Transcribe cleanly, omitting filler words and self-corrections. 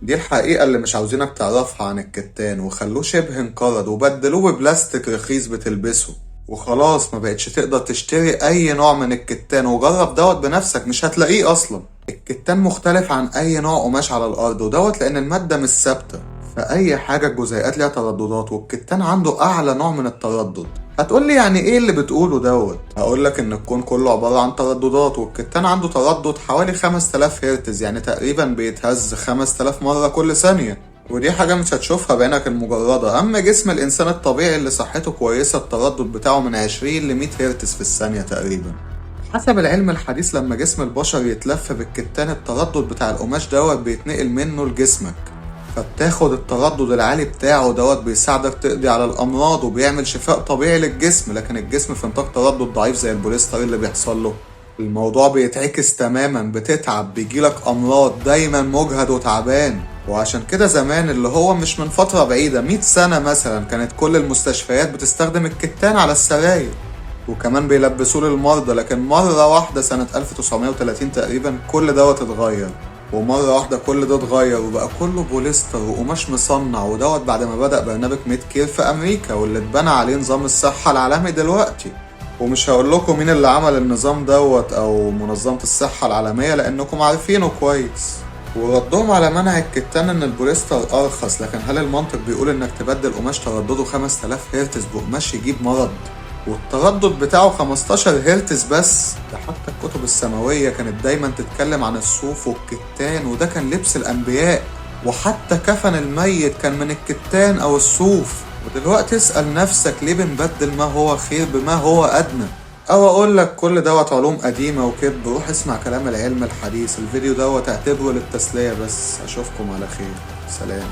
دي الحقيقة اللي مش عاوزينك تعرفها عن الكتان، وخلوه شبه انقرض وبدلوه ببلاستيك رخيص بتلبسه، وخلاص ما بقتش تقدر تشتري اي نوع من الكتان. وجرب دوت بنفسك مش هتلاقيه اصلا. الكتان مختلف عن اي نوع قماش على الارض، ودوت لان المادة مش ثابتة، فاي حاجة الجزيئات ليها ترددات، والكتان عنده اعلى نوع من التردد. هتقولي يعني ايه اللي بتقوله دوت؟ هقولك ان الكون كله عبارة عن ترددات، والكتان عنده تردد حوالي 5000 هرتز، يعني تقريبا بيتهز 5000 مرة كل ثانية. ودي حاجة مش هتشوفها بعينك المجردة. اما جسم الانسان الطبيعي اللي صحته كويسة التردد بتاعه من 20 ل 100 هرتز في الثانية تقريبا. حسب العلم الحديث لما جسم البشر يتلف بالكتان التردد بتاع القماش دوت بيتنقل منه لجسمك، فبتاخد التردد العالي بتاعه دوت بيساعدك تقضي على الأمراض وبيعمل شفاء طبيعي للجسم. لكن الجسم في نطاق تردد ضعيف زي البوليستر اللي بيحصل له الموضوع بيتعكس تماما، بتتعب، بيجيلك أمراض، دايما مجهد وتعبان. وعشان كده زمان اللي هو مش من فترة بعيدة 100 سنة مثلا كانت كل المستشفيات بتستخدم الكتان على السراير، وكمان بيلبسوه للمرضى. لكن مرة واحدة سنة 1930 تقريبا كل دوت اتغير، ومرة واحدة كل ده اتغير وبقى كله بوليستر وقماش مصنع. ودوت بعد ما بدأ برنامج ميد كير في أمريكا، واللي اتبنى عليه نظام الصحة العالمي دلوقتي. ومش هقول لكم مين اللي عمل النظام دوت أو منظمة الصحة العالمية لأنكم عارفينه كويس. وردهم على منع الكتان ان البوليستر ارخص، لكن هل المنطق بيقول انك تبدل قماش تردده 5000 هرتز بقماش يجيب مرض والتردد بتاعه 15 هرتز بس؟ ده حتى الكتب السماوية كانت دايما تتكلم عن الصوف والكتان، وده كان لبس الأنبياء، وحتى كفن الميت كان من الكتان أو الصوف. ودلوقتي اسأل نفسك ليه بنبدل ما هو خير بما هو أدنى؟ أو أقول لك كل دوت علوم قديمة وكذب؟ روح اسمع كلام العلم الحديث. الفيديو دوت اعتبره للتسلية بس. أشوفكم على خير، سلام.